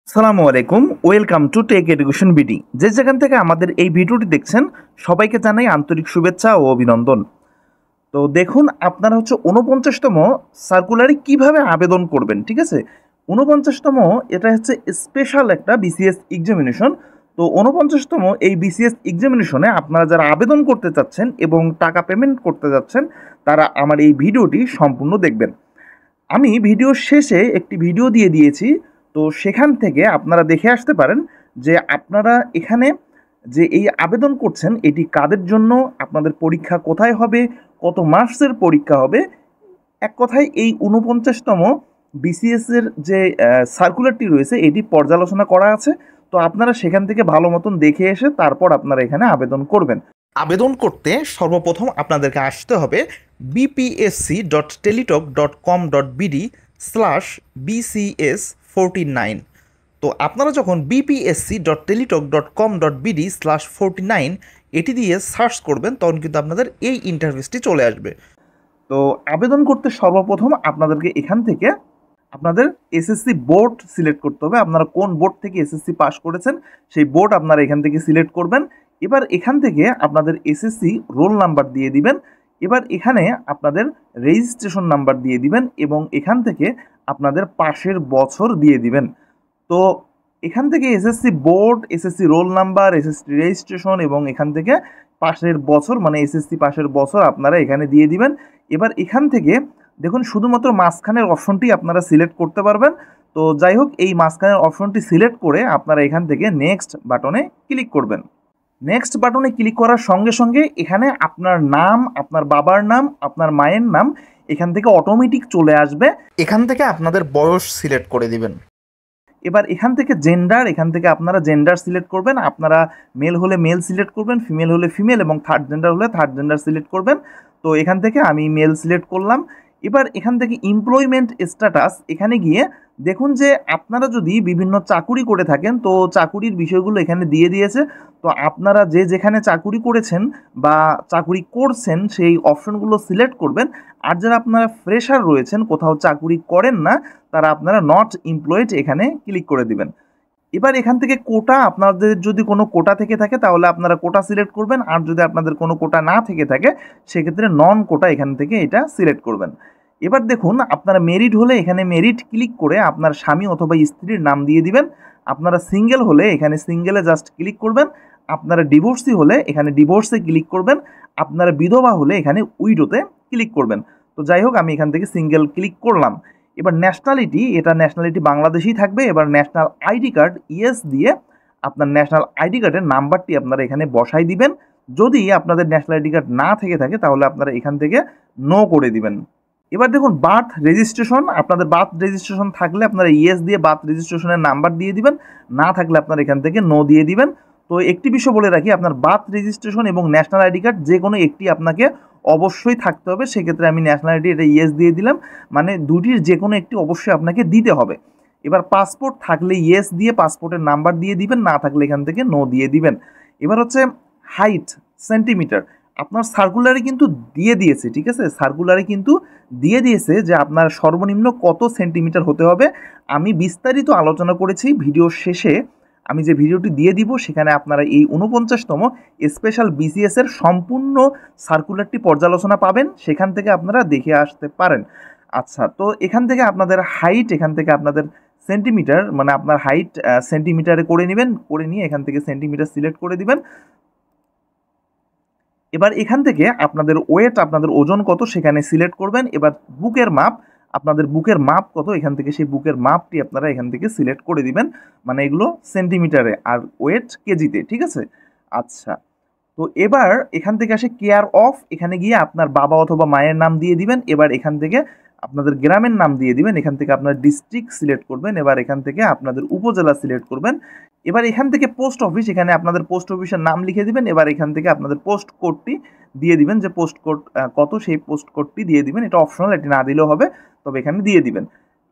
আসসালামু আলাইকুম, welcome to take education BD. যে যেখান থেকে আমাদের এই ভিডিওটি দেখছেন সবাইকে জানাই আন্তরিক শুভেচ্ছা ও অভিনন্দন। তো দেখুন, আপনারা ৪৯তম সার্কুলারে কিভাবে আবেদন করবেন। ঠিক আছে, ৪৯তম এটা হচ্ছে স্পেশাল একটা বিসিএস এক্সামিনেশন। তো ৪৯তম এই বিসিএস এক্সামিনেশনে আপনারা যারা আবেদন করতে চাচ্ছেন এবং টাকা পেমেন্ট করতে যাচ্ছেন তারা আমার এই ভিডিওটি সম্পূর্ণ দেখবেন। আমি ভিডিওর শেষে একটি ভিডিও দিয়ে দিয়েছি, তো সেখান থেকে আপনারা দেখে আসতে পারেন যে আপনারা এখানে যে এই আবেদন করছেন এটি কাদের জন্য, আপনাদের পরীক্ষা কোথায় হবে, কত মার্কসের পরীক্ষা হবে। এক কথায় এই ৪৯তম বিসিএসের যে সার্কুলারটি রয়েছে এটি পর্যালোচনা করা আছে। তো আপনারা সেখান থেকে ভালো মতন দেখে এসে তারপর আপনারা এখানে আবেদন করবেন। আবেদন করতে সর্বপ্রথম আপনাদেরকে আসতে হবে bpsc.teletalk.com.bd/bcs49। তো আপনারা যখন bpsc.teletalk.com.bd/49 এটি দিয়ে সার্চ করবেন তখন কিন্তু আপনাদের এই ইন্টারফেসটি চলে আসবে। তো আবেদন করতে সর্বপ্রথম আপনাদেরকে এখান থেকে আপনাদের এসএসসি বোর্ড সিলেক্ট করতে হবে। আপনারা কোন বোর্ড থেকে এসএসসি পাস করেছেন সেই বোর্ড আপনারা এখান থেকে সিলেক্ট করবেন। এবার এখান থেকে আপনাদের এসএসসি রোল নাম্বার দিয়ে দিবেন। এবার এখানে আপনাদের রেজিস্ট্রেশন নাম্বার দিয়ে দিবেন এবং এখান থেকে আপনাদের পাশের বছর দিয়ে দিবেন। তো এখান থেকে SSC board, SSC roll number, SSC registration এবং এখান থেকে পাশের বছর মানে এসএসসি পাশের বছর আপনারা এখানে দিয়ে দিবেন। এবার এখান থেকে দেখুন শুধুমাত্র মাঝখানের অপশনটি আপনারা সিলেক্ট করতে পারবেন। তো যাই হোক, এই মাঝখানের অপশনটি সিলেক্ট করে আপনারা এখান থেকে নেক্সট বাটনে ক্লিক করবেন। নেক্সট বাটনে ক্লিক করার সঙ্গে সঙ্গে এখানে আপনার নাম, আপনার বাবার নাম, আপনার মায়ের নাম এখান থেকে অটোমেটিক চলে আসবে। এখান থেকে আপনাদের বয়স সিলেক্ট করে দিবেন। এবার এখান থেকে জেন্ডার, এখান থেকে আপনারা জেন্ডার সিলেক্ট করবেন। আপনারা মেল হলে মেল সিলেক্ট করবেন, ফিমেল হলে ফিমেল এবং থার্ড জেন্ডার হলে থার্ড জেন্ডার সিলেক্ট করবেন। তো এখান থেকে আমি মেল সিলেক্ট করলাম। এবার এখান থেকে এমপ্লয়মেন্ট স্ট্যাটাস এখানে গিয়ে দেখুন যে আপনারা যদি বিভিন্ন চাকুরি করে থাকেন তো চাকুরির বিষয়গুলো এখানে দিয়ে দিয়েছে। তো আপনারা যে যেখানে চাকুরি করেছেন বা চাকুরি করছেন সেই অপশনগুলো সিলেক্ট করবেন। আর যারা আপনারা ফ্রেশার রয়েছেন, কোথাও চাকুরি করেন না, তারা আপনারা নট এমপ্লয়েড এখানে ক্লিক করে দিবেন। এবার এখান থেকে কোটা, আপনাদের যদি কোনো কোটা থেকে থাকে তাহলে আপনারা কোটা সিলেক্ট করবেন। আর যদি আপনাদের কোনো কোটা না থেকে থাকে সেক্ষেত্রে নন কোটা এখান থেকে এটা সিলেক্ট করবেন। এবার দেখুন, আপনারা মেরিট হলে এখানে মেরিট ক্লিক করে আপনার স্বামী অথবা স্ত্রীর নাম দিয়ে দিবেন। আপনারা সিঙ্গেল হলে এখানে সিঙ্গেলে জাস্ট ক্লিক করবেন। আপনারা ডিভোর্সি হলে এখানে ডিভোর্সে ক্লিক করবেন। আপনারা বিধবা হলে এখানে উইডোতে ক্লিক করবেন। তো যাই হোক, আমি এখান থেকে সিঙ্গেল ক্লিক করলাম। এবার ন্যাশনালিটি, এটা ন্যাশনালিটি বাংলাদেশই থাকবে। এবার ন্যাশনাল আইডি কার্ড ইয়েস দিয়ে আপনার ন্যাশনাল আইডি কার্ডের নাম্বারটি আপনারা এখানে বসাই দিবেন। যদি আপনাদের ন্যাশনাল আইডি কার্ড না থেকে থাকে তাহলে আপনারা এখান থেকে নো করে দিবেন। এবার দেখুন বার্থ রেজিস্ট্রেশন, আপনাদের বার্থ রেজিস্ট্রেশন থাকলে আপনারা ইয়েস দিয়ে বার্থ রেজিস্ট্রেশনের নাম্বার দিয়ে দিবেন, না থাকলে আপনারা এখান থেকে নো দিয়ে দিবেন। তো একটি বিষয় বলে রাখি, আপনার বার্থ রেজিস্ট্রেশন এবং ন্যাশনাল আইডি কার্ড যে কোনো একটি আপনাকে অবশ্যই থাকতে হবে। সেক্ষেত্রে আমি ন্যাশনাল আইডি এটা ইয়েস দিয়ে দিলাম, মানে দুটির যে কোনো একটি অবশ্যই আপনাকে দিতে হবে। এবার পাসপোর্ট থাকলে ইয়েস দিয়ে পাসপোর্টের নাম্বার দিয়ে দিবেন, না থাকলে এখান থেকে নো দিয়ে দিবেন। এবার হচ্ছে হাইট সেন্টিমিটার, আপনার সার্কুলারে কিন্তু দিয়ে দিয়েছে। ঠিক আছে, সার্কুলারে কিন্তু দিয়ে দিয়েছে যে আপনার সর্বনিম্ন কত সেন্টিমিটার হতে হবে। আমি বিস্তারিত আলোচনা করেছি ভিডিওর শেষে, আমি যে ভিডিওটি দিয়ে দিব সেখানে আপনারা এই ৪৯তম স্পেশাল বিসিএস এর সম্পূর্ণ সার্কুলারটি পর্যালোচনা পাবেন, সেখান থেকে আপনারা দেখে আসতে পারেন। আচ্ছা, তো এখান থেকে আপনাদের হাইট, এখান থেকে আপনাদের সেন্টিমিটার মানে আপনার হাইট সেন্টিমিটারে করে নেবেন, করে নিয়ে এখান থেকে সেন্টিমিটার সিলেক্ট করে দিবেন। এবার এখান থেকে আপনাদের ওয়েট, আপনাদের ওজন কত সেখানে সিলেক্ট করবেন। এবার বুকের মাপ, আপনাদের বুকের মাপ কত এখান থেকে সেই বুকের মাপটি আপনারা এখান থেকে সিলেক্ট করে দিবেন, মানে এগুলো সেন্টিমিটারে আর ওয়েট কেজিতে। ঠিক আছে, আচ্ছা। তো এবার এখান থেকে আসে কেয়ার অফ, এখানে গিয়ে আপনার বাবা অথবা মায়ের নাম দিয়ে দিবেন। এবার এখান থেকে আপনাদের গ্রামের নাম দিয়ে দিবেন, এখান থেকে আপনার ডিস্ট্রিক্ট সিলেক্ট করবেন। এবার এখান থেকে আপনাদের উপজেলা সিলেক্ট করবেন। এবার এখান থেকে পোস্ট অফিস, এখানে আপনাদের পোস্ট অফিসের নাম লিখে দিবেন। এবার এখান থেকে আপনাদের পোস্ট কোডটি দিয়ে দিবেন, যে পোস্ট কোড কত সেই পোস্ট কোডটি দিয়ে দিবেন। এটা অপশনাল, এটি না দিলেও হবে, তবে এখানে দিয়ে দিবেন।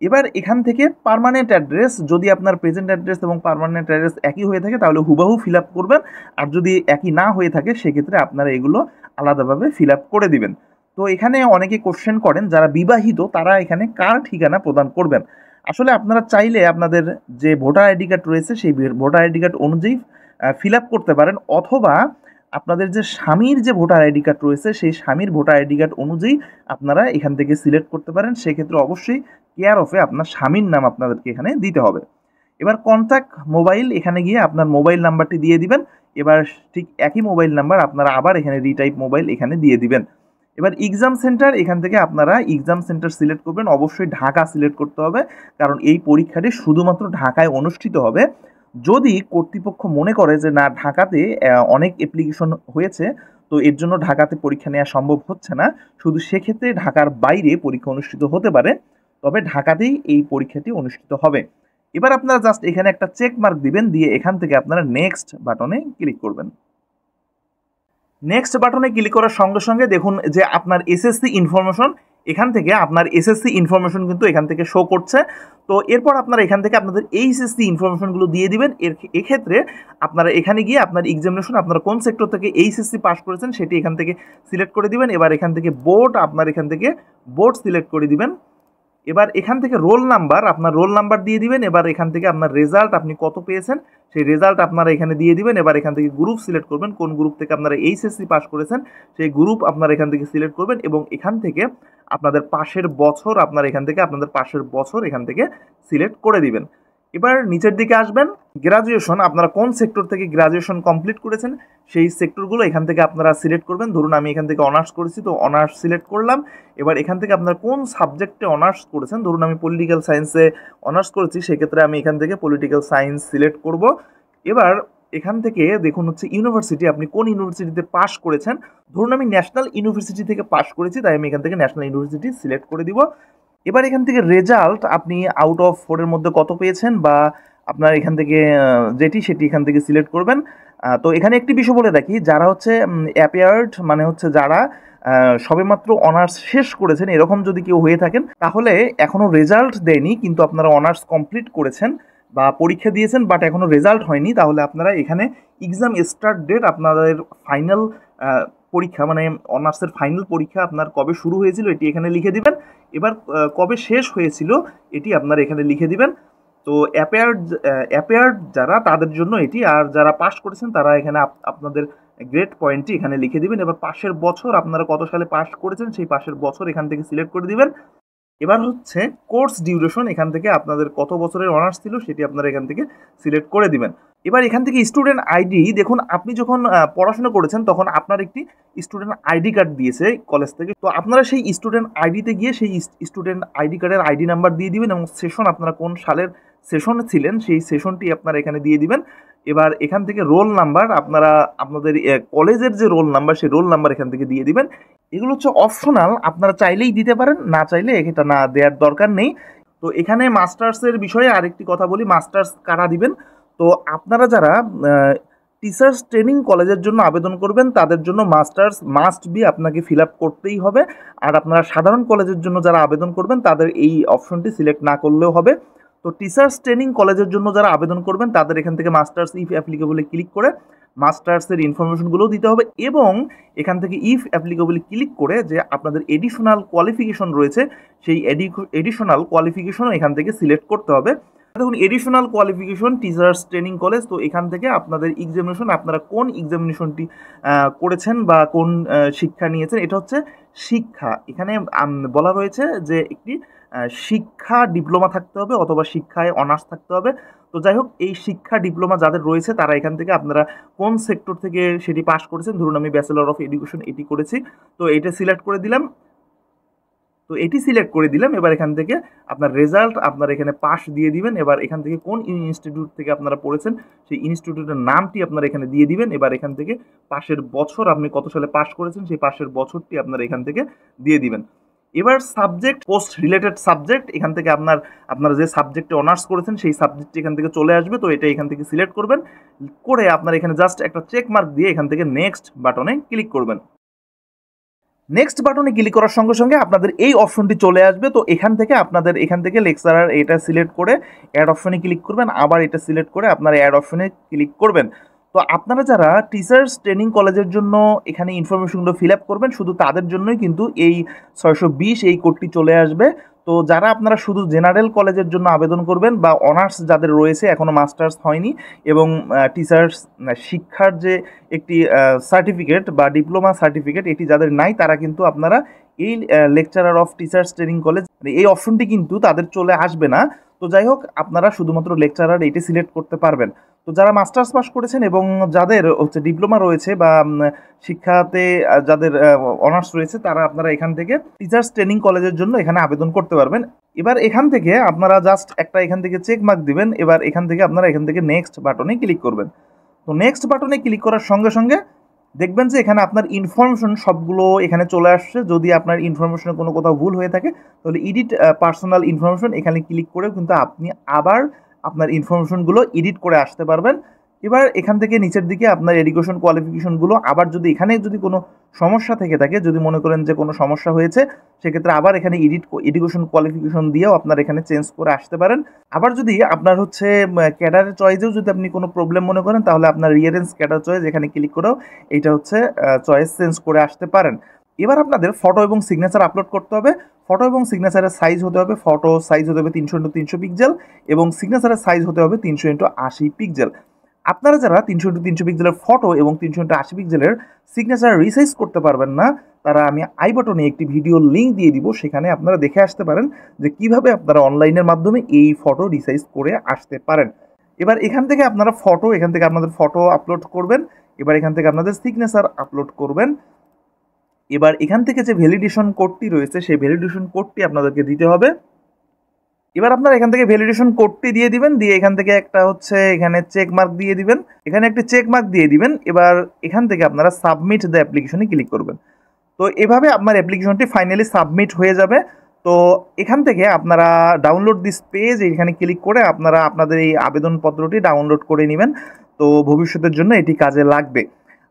এবার এখান থেকে পার্মানেন্ট অ্যাড্রেস, যদি আপনার প্রেজেন্ট অ্যাড্রেস এবং পার্মানেন্ট অ্যাড্রেস একই হয়ে থাকে তাহলে হুবাহু ফিল আপ করবেন। আর যদি একই না হয়ে থাকে সেক্ষেত্রে আপনারা এগুলো আলাদাভাবে ফিল আপ করে দিবেন। তো এখানে অনেকে কোশ্চেন করেন, যারা বিবাহিত তারা এখানে কার ঠিকানা প্রদান করবেন। আসলে আপনারা চাইলে আপনাদের যে ভোটার আইডি কার্ড রয়েছে সেই ভোটার আইডি কার্ড অনুযায়ী ফিল আপ করতে পারেন, অথবা আপনাদের যে স্বামীর যে ভোটার আইডি কার্ড রয়েছে সেই স্বামীর ভোটার আইডি কার্ড অনুযায়ী আপনারা এখান থেকে সিলেক্ট করতে পারেন। সেক্ষেত্রে অবশ্যই কেয়ার অফে আপনার স্বামীর নাম আপনাদেরকে এখানে দিতে হবে। এবার কন্ট্যাক্ট মোবাইল, এখানে গিয়ে আপনার মোবাইল নাম্বারটি দিয়ে দিবেন। এবার ঠিক একই মোবাইল নাম্বার আপনারা আবার এখানে রিটাইপ মোবাইল এখানে দিয়ে দিবেন। এবার এক্সাম সেন্টার, এখান থেকে আপনারা এক্সাম সেন্টার সিলেক্ট করবেন। অবশ্যই ঢাকা সিলেক্ট করতে হবে, কারণ এই পরীক্ষাটি শুধুমাত্র ঢাকায় অনুষ্ঠিত হবে। যদি কর্তৃপক্ষ মনে করে যে না, ঢাকাতে অনেক অ্যাপ্লিকেশন হয়েছে, তো এর জন্য ঢাকাতে পরীক্ষা নেওয়া সম্ভব হচ্ছে না, শুধু সেক্ষেত্রে ঢাকার বাইরে পরীক্ষা অনুষ্ঠিত হতে পারে, তবে ঢাকাতেই এই পরীক্ষাটি অনুষ্ঠিত হবে। এবার আপনারা জাস্ট এখানে একটা চেক মার্ক দিবেন, দিয়ে এখান থেকে আপনারা নেক্সট বাটনে ক্লিক করবেন। নেক্সট বাটনে ক্লিক করার সঙ্গে সঙ্গে দেখুন যে আপনার এসএসসি ইনফরমেশন, এখান থেকে আপনার এসএসসি ইনফরমেশন কিন্তু এখান থেকে শো করছে। তো এরপর আপনারা এখান থেকে আপনাদের এইচএসসি ইনফরমেশনগুলো দিয়ে দিবেন। এক্ষেত্রে আপনারা এখানে গিয়ে আপনার এক্সামিনেশন আপনারা কোন সেক্টর থেকে এইচএসসি পাস করেছেন সেটি এখান থেকে সিলেক্ট করে দিবেন। এবার এখান থেকে বোর্ড, আপনার এখান থেকে বোর্ড সিলেক্ট করে দিবেন। এবার এখান থেকে রোল নাম্বার, আপনার রোল নাম্বার দিয়ে দিবেন। এবার এখান থেকে আপনার রেজাল্ট, আপনি কত পেয়েছেন সেই রেজাল্ট আপনারা এখানে দিয়ে দিবেন। এবার এখান থেকে গ্রুপ সিলেক্ট করবেন, কোন গ্রুপ থেকে আপনারা এইচএসসি পাস করেছেন সেই গ্রুপ আপনারা এখান থেকে সিলেক্ট করবেন, এবং এখান থেকে আপনাদের পাশের বছর, আপনার এখান থেকে আপনাদের পাশের বছর এখান থেকে সিলেক্ট করে দিবেন। এবার নিচের দিকে আসবেন, গ্রাজুয়েশন, আপনারা কোন সেক্টর থেকে গ্রাজুয়েশন কমপ্লিট করেছেন সেই সেক্টরগুলো এখান থেকে আপনারা সিলেক্ট করবেন। ধরুন আমি এখান থেকে অনার্স করেছি, তো অনার্স সিলেক্ট করলাম। এবার এখান থেকে আপনারা কোন সাবজেক্টে অনার্স করেছেন, ধরুন আমি পলিটিক্যাল সায়েন্সে অনার্স করেছি, সেক্ষেত্রে আমি এখান থেকে পলিটিক্যাল সায়েন্স সিলেক্ট করব। এবার এখান থেকে দেখুন হচ্ছে ইউনিভার্সিটি, আপনি কোন ইউনিভার্সিটিতে পাস করেছেন। ধরুন আমি ন্যাশনাল ইউনিভার্সিটি থেকে পাস করেছি, তাই আমি এখান থেকে ন্যাশনাল ইউনিভার্সিটি সিলেক্ট করে দিব। এবার এখান থেকে রেজাল্ট, আপনি আউট অফ 4 এর মধ্যে কত পেয়েছেন, বা আপনার এখান থেকে যেটি সেটি এখান থেকে সিলেক্ট করবেন। তো এখানে একটি বিষয় বলে রাখি, যারা হচ্ছে অ্যাপিয়ার্ড, মানে হচ্ছে যারা সবেমাত্র অনার্স শেষ করেছেন, এরকম যদি কেউ হয়ে থাকেন তাহলে এখনও রেজাল্ট দেয়নি, কিন্তু আপনারা অনার্স কমপ্লিট করেছেন বা পরীক্ষা দিয়েছেন বাট এখনও রেজাল্ট হয়নি, তাহলে আপনারা এখানে এক্সাম স্টার্ট ডেট, আপনাদের ফাইনাল পরীক্ষা মানে অনার্সের ফাইনাল পরীক্ষা আপনার কবে শুরু হয়েছিল এটি এখানে লিখে দিবেন। এবার কবে শেষ হয়েছিল এটি আপনারা এখানে লিখে দিবেন। তো অ্যাপেয়ার্ড যারা, তাদের জন্য এটি, আর যারা পাস করেছেন তারা এখানে আপনাদের গ্রেড পয়েন্টটি এখানে লিখে দিবেন। এবার পাশের বছর, আপনারা কত সালে পাস করেছেন সেই পাশের বছর এখান থেকে সিলেক্ট করে দিবেন। এবার হচ্ছে কোর্স ডিউরেশন, এখান থেকে আপনাদের কত বছরের অনার্স ছিল সেটি আপনারা এখান থেকে সিলেক্ট করে দিবেন। এবার এখান থেকে স্টুডেন্ট আইডি, দেখুন আপনি যখন পড়াশোনা করেছেন তখন আপনার একটি স্টুডেন্ট আইডি কার্ড দিয়েছে কলেজ থেকে, তো আপনারা সেই স্টুডেন্ট আইডিতে গিয়ে সেই স্টুডেন্ট আইডি কার্ডের আইডি নাম্বার দিয়ে দিবেন, এবং সেশন, আপনারা কোন সালের সেশনে ছিলেন সেই সেশনটি আপনারা এখানে দিয়ে দিবেন। এবার এখান থেকে রোল নাম্বার, আপনারা আপনাদের কলেজের যে রোল নাম্বার সেই রোল নাম্বার এখান থেকে দিয়ে দিবেন। এগুলো হচ্ছে অপশনাল, আপনারা চাইলেই দিতে পারেন, না চাইলে এটা না দেওয়ার দরকার নেই। তো এখানে মাস্টার্সের বিষয়ে আরেকটি কথা বলি, মাস্টার্স কারা দিবেন। তো আপনারা যারা টিচার্স ট্রেনিং কলেজের জন্য আবেদন করবেন তাদের জন্য মাস্টার্স মাস্ট বি আপনাকে ফিল আপ করতেই হবে। আর আপনারা সাধারণ কলেজের জন্য যারা আবেদন করবেন তাদের এই অপশনটি সিলেক্ট না করলেও হবে। তো টিচার্স ট্রেনিং কলেজের জন্য যারা আবেদন করবেন তাদের এখান থেকে মাস্টার্স ইফ অ্যাপ্লিকেবলে ক্লিক করে মাস্টার্সের ইনফরমেশনগুলোও দিতে হবে, এবং এখান থেকে ইফ অ্যাপ্লিকেবলে ক্লিক করে যে আপনাদের এডিশনাল কোয়ালিফিকেশন রয়েছে সেই এডিশনাল কোয়ালিফিকেশনও এখান থেকে সিলেক্ট করতে হবে। দেখুন additional qualification teachers training college, তো এখান থেকে আপনাদের এক্সামিনেশন, আপনারা কোন এক্সামিনেশনটি করেছেন বা কোন শিক্ষা নিয়েছেন, এটা হচ্ছে শিক্ষা। এখানে বলা রয়েছে যে একটি শিক্ষা ডিপ্লোমা থাকতে হবে অথবা শিক্ষায় অনার্স থাকতে হবে। তো যাই হোক, এই শিক্ষা ডিপ্লোমা যাদের রয়েছে তারা এখান থেকে আপনারা কোন সেক্টর থেকে সেটি পাস করেছেন, ধরুন আমি ব্যাচেলর অফ এডুকেশন এটি করেছি, তো এটা সিলেক্ট করে দিলাম। তো এটি সিলেক্ট করে দিলাম। এবার এখান থেকে আপনার রেজাল্ট আপনার এখানে পাস দিয়ে দিবেন। এবার এখান থেকে কোন ইনস্টিটিউট থেকে আপনারা পড়েছেন সেই ইনস্টিটিউটের নামটি আপনারা এখানে দিয়ে দিবেন। এবার এখান থেকে পাশের বছর, আপনি কত সালে পাস করেছেন সেই পাশের বছরটি আপনারা এখান থেকে দিয়ে দিবেন। এবার সাবজেক্ট, পোস্ট রিলেটেড সাবজেক্ট, এখান থেকে আপনারা যে সাবজেক্টে অনার্স করেছেন সেই সাবজেক্টটি এখান থেকে চলে আসবে। তো এটা এখান থেকে সিলেক্ট করবেন, করে আপনারা এখানে জাস্ট একটা চেক মার্ক দিয়ে এখান থেকে নেক্সট বাটনে ক্লিক করবেন। নেক্সট বাটনে ক্লিক করার সঙ্গে সঙ্গে আপনাদের এই অপশনটি চলে আসবে। তো এখান থেকে লেকচারার এটা সিলেক্ট করে অ্যাড অপশনে ক্লিক করবেন, আবার এটা সিলেক্ট করে আপনারা অ্যাড অপশনে ক্লিক করবেন। তো আপনারা যারা টিচার্স ট্রেনিং কলেজের জন্য এখানে ইনফরমেশনগুলো ফিল আপ করবেন শুধু তাদের জন্যই কিন্তু এই 620 এই কোডটি চলে আসবে। তো যারা আপনারা শুধু জেনারেল কলেজের জন্য আবেদন করবেন বা অনার্স যাদের রয়েছে এখনও মাস্টার্স হয়নি এবং টিচার্স শিক্ষার যে একটি সার্টিফিকেট বা ডিপ্লোমা সার্টিফিকেট এটি যাদের নাই তারা কিন্তু আপনারা এই lecturer of teachers training college এই অপশনটি কিন্তু তাদের চলে আসবে না। তো যাই হোক আপনারা শুধুমাত্র লেকচারার এটি সিলেক্ট করতে পারবেন। তো যারা মাস্টার্স পাস করেছেন এবং যাদের হচ্ছে ডিপ্লোমা রয়েছে বা শিক্ষাতে যাদের অনার্স রয়েছে তারা আপনারা এখান থেকে টিচার্স ট্রেনিং কলেজের জন্য এখানে আবেদন করতে পারবেন। এবার এখান থেকে আপনারা জাস্ট একটা এখান থেকে চেক মার্ক দিবেন। এবার এখান থেকে আপনারা এখান থেকে নেক্সট বাটনে ক্লিক করবেন। তো নেক্সট বাটনে ক্লিক করার সঙ্গে সঙ্গে দেখবেন যে এখানে আপনার ইনফরমেশন সবগুলো এখানে চলে আসছে। যদি আপনার ইনফরমেশনে কোনো কোথাও ভুল হয়ে থাকে তাহলে এডিট পার্সোনাল ইনফরমেশন এখানে ক্লিক করেও কিন্তু আপনি আবার আপনার ইনফরমেশনগুলো এডিট করে আসতে পারবেন। এবার এখান থেকে নিচের দিকে আপনার এডুকেশন কোয়ালিফিকেশনগুলো আবার যদি এখানে যদি কোনো সমস্যা থেকে থাকে, যদি মনে করেন যে কোনো সমস্যা হয়েছে সেক্ষেত্রে আবার এখানে এডুকেশন কোয়ালিফিকেশন দিয়েও আপনার এখানে চেঞ্জ করে আসতে পারেন। আবার যদি আপনার হচ্ছে ক্যাডার চয়েসেও যদি আপনি কোনো প্রবলেম মনে করেন তাহলে আপনার রিয়ারেন্স ক্যাডার চয়েস এখানে ক্লিক করেও এইটা হচ্ছে চয়েস চেঞ্জ করে আসতে পারেন। এবার আপনাদের ফটো এবং সিগনেচার আপলোড করতে হবে। ফটো এবং সিগনেচারের সাইজ হতে হবে, ফটো সাইজ হতে হবে 300x300 পিক্সেল এবং সিগনেচারের সাইজ হতে হবে 300x80 পিক্সেল। আপনারা যারা 300x300 পিক্সেলের ফটো এবং 300x80 পিক্সেলের সিগনেচার রিসাইজ করতে পারবেন না তারা আমি আই বাটনে একটি ভিডিও লিঙ্ক দিয়ে দিব, সেখানে আপনারা দেখে আসতে পারেন যে কিভাবে আপনারা অনলাইনের মাধ্যমে এই ফটো রিসাইজ করে আসতে পারেন। এবার এখান থেকে আপনারা আপনাদের ফটো আপলোড করবেন। এবার এখান থেকে আপনাদের সিগনেচার আপলোড করবেন। এবার এখান থেকে যে ভ্যালিডেশন কোডটি রয়েছে সেই ভ্যালিডেশন কোডটি আপনাদেরকে দিতে হবে। এবার আপনারা এখান থেকে ভ্যালিডেশন কোডটি দিয়ে দিবেন, দিয়ে এখান থেকে একটা হচ্ছে এখানে চেক মার্ক দিয়ে দিবেন, এখানে একটি চেক মার্ক দিয়ে দিবেন। এবার এখান থেকে আপনারা সাবমিট দ্য অ্যাপ্লিকেশনে ক্লিক করবেন। তো এভাবে আপনার অ্যাপ্লিকেশনটি ফাইনালি সাবমিট হয়ে যাবে। তো এখান থেকে আপনারা ডাউনলোড দিস পেজ এখানে ক্লিক করে আপনারা আপনাদের এই আবেদনপত্রটি ডাউনলোড করে নেবেন। তো ভবিষ্যতের জন্য এটি কাজে লাগবে।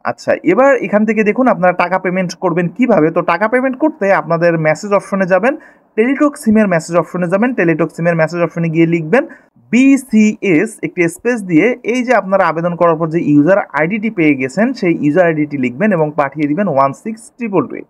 আচ্ছা, এবার এখান থেকে দেখুন আপনারা টাকা পেমেন্ট করবেন কিভাবে। তো টাকা পেমেন্ট করতে আপনাদের মেসেজ অপশনে যাবেন, টেলিটক সিমের মেসেজ অপশনে যাবেন। টেলিটক সিমের মেসেজ অপশনে গিয়ে লিখবেন BCS একটি স্পেস দিয়ে এই যে আপনারা আবেদন করার পর যে ইউজার আইডিটি পেয়ে গেছেন সেই ইউজার আইডিটি লিখবেন এবং পাঠিয়ে দিবেন 16222।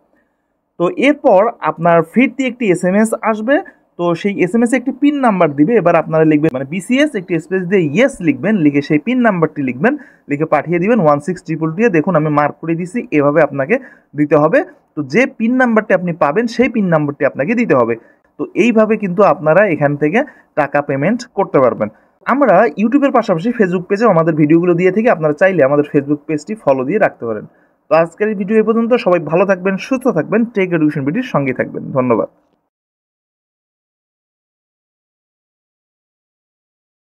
তো এরপর আপনার ফিরতি একটি SMS আসবে। তো সেই SMS একটি পিন নাম্বার দিবে। এবার আপনারা লিখবেন মানে BCS একটি স্পেস দিয়ে ইয়েস লিখবেন, লিখে সেই পিন নাম্বারটি লিখবেন, লিখে পাঠিয়ে দিবেন 16222। দেখুন আমি মার্ক করে দিছি, এভাবে আপনাকে দিতে হবে। তো যে পিন নাম্বারটি আপনি পাবেন সেই পিন নাম্বারটি আপনাকে দিতে হবে। তো এইভাবে কিন্তু আপনারা এখান থেকে টাকা পেমেন্ট করতে পারবেন। আমরা ইউটিউবের পাশাপাশি ফেসবুক পেজেও আমাদের ভিডিওগুলো দিয়ে থেকে আপনারা চাইলে আমাদের ফেসবুক পেজটি ফলো দিয়ে রাখতে পারেন। তো আজকের এই ভিডিও এ পর্যন্ত। সবাই ভালো থাকবেন, সুস্থ থাকবেন, টেক এডুকেশন ভিডিওর সঙ্গে থাকবেন। ধন্যবাদ।